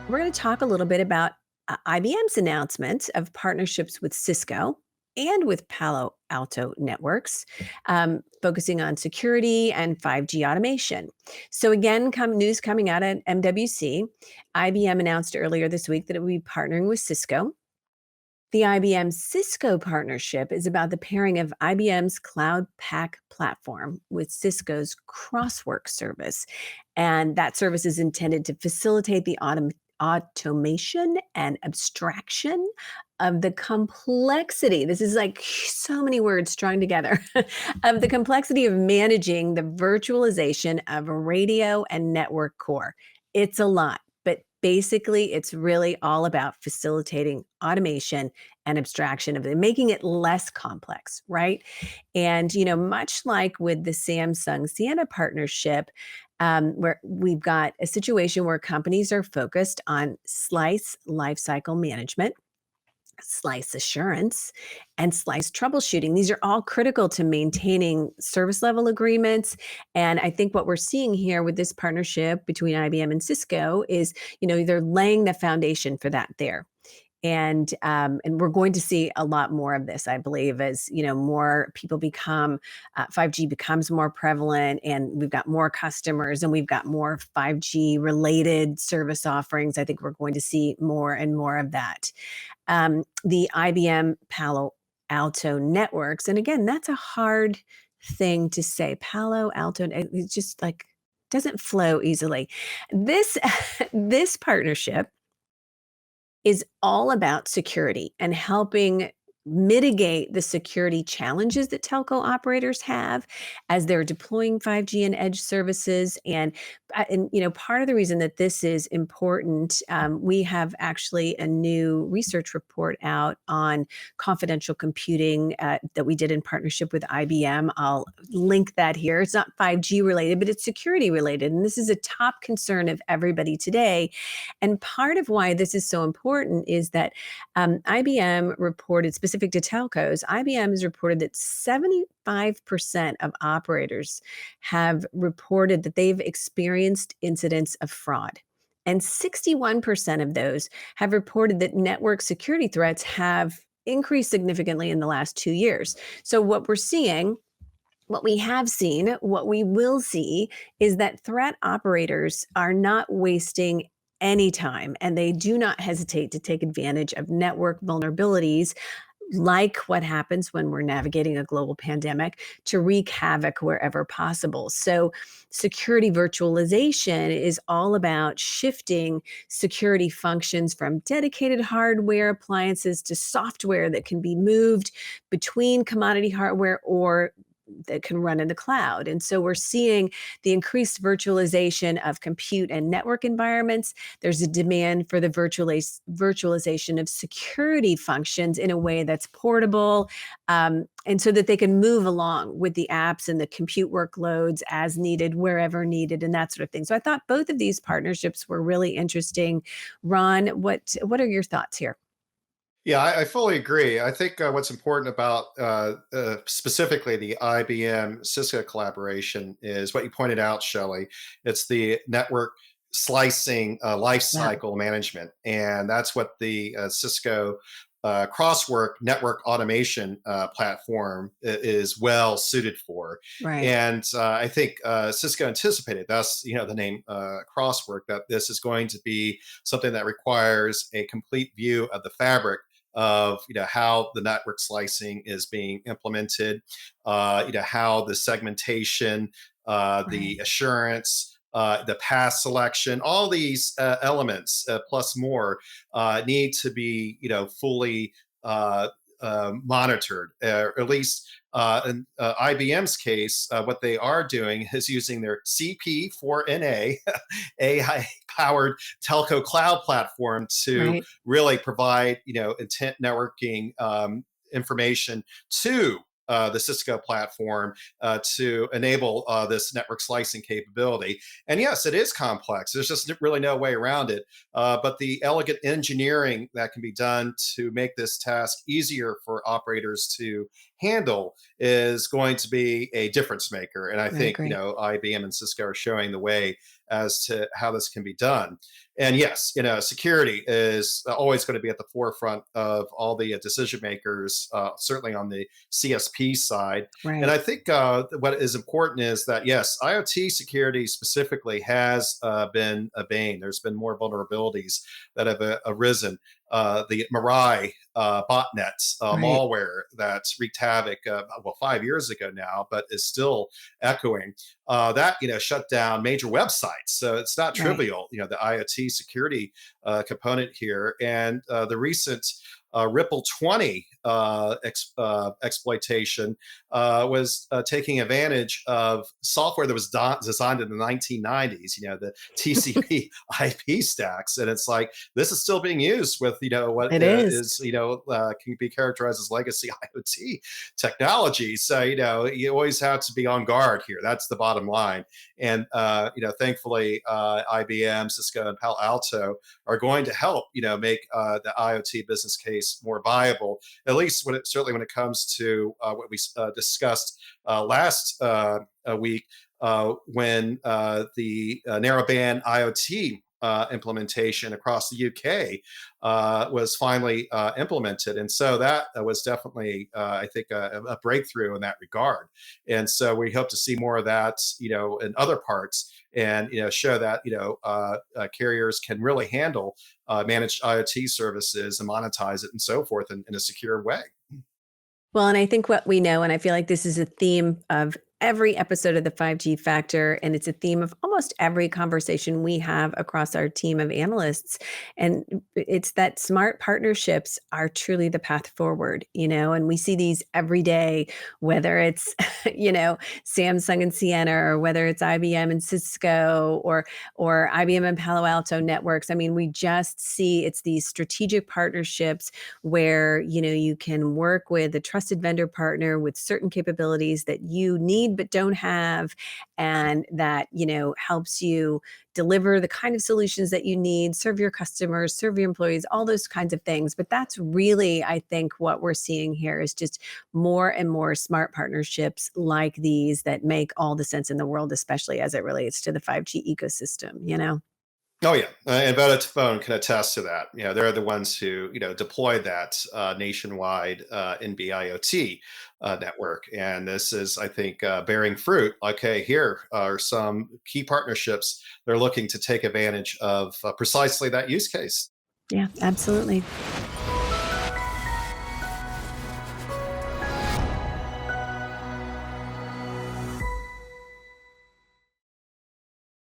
We're going to talk a little bit about IBM's announcement of partnerships with Cisco and with Palo Alto networks, focusing on security and 5G automation. So, again, news coming out at MWC. IBM announced earlier this week that it will be partnering with Cisco. The IBM Cisco partnership is about the pairing of IBM's Cloud Pak platform with Cisco's Crosswork service. And that service is intended to facilitate the automation and abstraction of the complexity. This is like so many words strung together of the complexity of managing the virtualization of a radio and network core. It's a lot, but basically, it's really all about facilitating automation and abstraction of it, making it less complex, right? And, much like with the Samsung Sienna partnership, where we've got a situation where companies are focused on slice lifecycle management, slice assurance, and slice troubleshooting. These are all critical to maintaining service level agreements. And I think what we're seeing here with this partnership between IBM and Cisco is, they're laying the foundation for that there. And we're going to see a lot more of this, I believe, as more people become 5G becomes more prevalent, and we've got more customers, and we've got more 5G related service offerings. I think we're going to see more and more of that. The IBM Palo Alto networks, and again, that's a hard thing to say. Palo Alto, it's just like doesn't flow easily. This this partnership is all about security and helping mitigate the security challenges that telco operators have as they're deploying 5G and edge services. And part of the reason that this is important, we have actually a new research report out on confidential computing that we did in partnership with IBM. I'll link that here. It's not 5G related, but it's security related. And this is a top concern of everybody today. And part of why this is so important is that IBM reported, specific to telcos, IBM has reported that 75% of operators have reported that they've experienced incidents of fraud. And 61% of those have reported that network security threats have increased significantly in the last 2 years. So what we're seeing, what we have seen, what we will see is that threat operators are not wasting any time, and they do not hesitate to take advantage of network vulnerabilities like what happens when we're navigating a global pandemic to wreak havoc wherever possible. So, security virtualization is all about shifting security functions from dedicated hardware appliances to software that can be moved between commodity hardware or that can run in the cloud. And so we're seeing the increased virtualization of compute and network environments. There's a demand for the virtualization of security functions in a way that's portable, and so that they can move along with the apps and the compute workloads as needed, wherever needed, and that sort of thing. So I thought both of these partnerships were really interesting. Ron, what are your thoughts here? Yeah, I fully agree. I think what's important about specifically the IBM Cisco collaboration is what you pointed out, Shelly. It's the network slicing life Yeah, cycle management. And that's what the Cisco Crosswork network automation platform is well suited for. right. And I think Cisco anticipated, that's the name Crosswork, that this is going to be something that requires a complete view of the fabric of how the network slicing is being implemented, how the segmentation, Right. the assurance, the path selection, all these elements plus more need to be fully monitored, or at least in IBM's case, what they are doing is using their CP4NA AI powered telco cloud platform to Right. really provide intent networking information to the Cisco platform to enable this network slicing capability. And yes, it is complex. There's just really no way around it. But the elegant engineering that can be done to make this task easier for operators to handle is going to be a difference maker. And I I think agree. IBM and Cisco are showing the way as to how this can be done. And yes, security is always going to be at the forefront of all the decision makers, certainly on the CSP side. And Right. I think what is important is that, yes, IoT security specifically has been a bane. There's been more vulnerabilities that have arisen. The Mirai botnets, Right. malware that's wreaked havoc, well, 5 years ago now, but is still echoing. That shut down major websites. So it's not Right. trivial. The IoT security component here, and the recent Ripple 20 exploitation was taking advantage of software that was designed in the 1990s, the TCP IP stacks. And it's like, this is still being used with, what It is. is, can be characterized as legacy IoT technology. So, you always have to be on guard here. That's the bottom line. And, thankfully, IBM, Cisco, and Palo Alto are going to help, make the IoT business case more viable, at least certainly when it comes to what we discussed last week when the narrowband IoT implementation across the UK was finally implemented. And so that was definitely, I think, a breakthrough in that regard. And so we hope to see more of that, in other parts, and show that carriers can really handle managed IoT services and monetize it and so forth in a secure way. Well, and I think what we know, and I feel like this is a theme of every episode of the 5G Factor, and it's a theme of almost every conversation we have across our team of analysts. And it's that smart partnerships are truly the path forward, and we see these every day, whether it's, Samsung and Ciena, or whether it's IBM and Cisco, or IBM and Palo Alto networks. I mean, we just see it's these strategic partnerships where you can work with a trusted vendor partner with certain capabilities that you need but don't have, and that helps you deliver the kind of solutions that you need, serve your customers, serve your employees, all those kinds of things. But that's really, I think, what we're seeing here is just more and more smart partnerships like these that make all the sense in the world, especially as it relates to the 5G ecosystem. Oh yeah, and Vodafone can attest to that. They're the ones who deployed that nationwide NB-IoT network, and this is, I think, bearing fruit. Okay, here are some key partnerships they're looking to take advantage of precisely that use case. Yeah, absolutely.